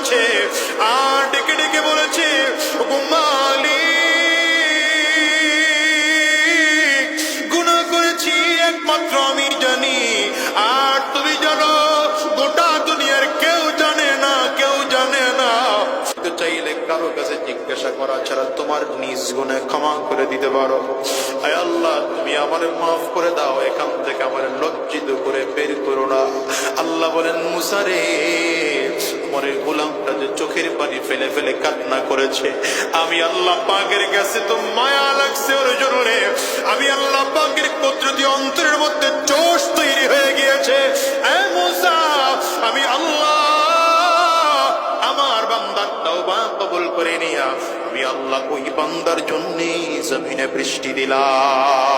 করেছে আর ডেকে ডেকে বলেছে, ওগো মালিক, গুনাহ করেছি একমাত্র আমি জানি, আর তুমি জানো, গোটা দুনিয়ার কেউ জানে না, কেউ জানে না। চাইলে কারো কাছে জিজ্ঞাসা করা ছাড়া তোমার নিজ গুণে ক্ষমা করে দিতে পারো। আয় আল্লাহ, তুমি আমারে মাফ করে দাও, এখান থেকে আমার লজ্জিত করে বের করো না। আল্লাহ বলেন, মুসা রে, তোমার এই গোলামটা যে চোখের পানি ফেলে ফেলে কান্না করেছে, আমি আল্লাহ পাকের কাছে তো মায়া লাগছে ওর জন্য। আমি আল্লাহ পাকের কুদরতি অন্তরের মধ্যে জোশ তৈরি হয়ে গিয়েছে। এ মুসা, আমি আল্লাহ আমার বান্দার তওবা কবুল করে নিয়া আমি আল্লাহ ওই বান্দার জন্য জমিনে বৃষ্টি দিলাম।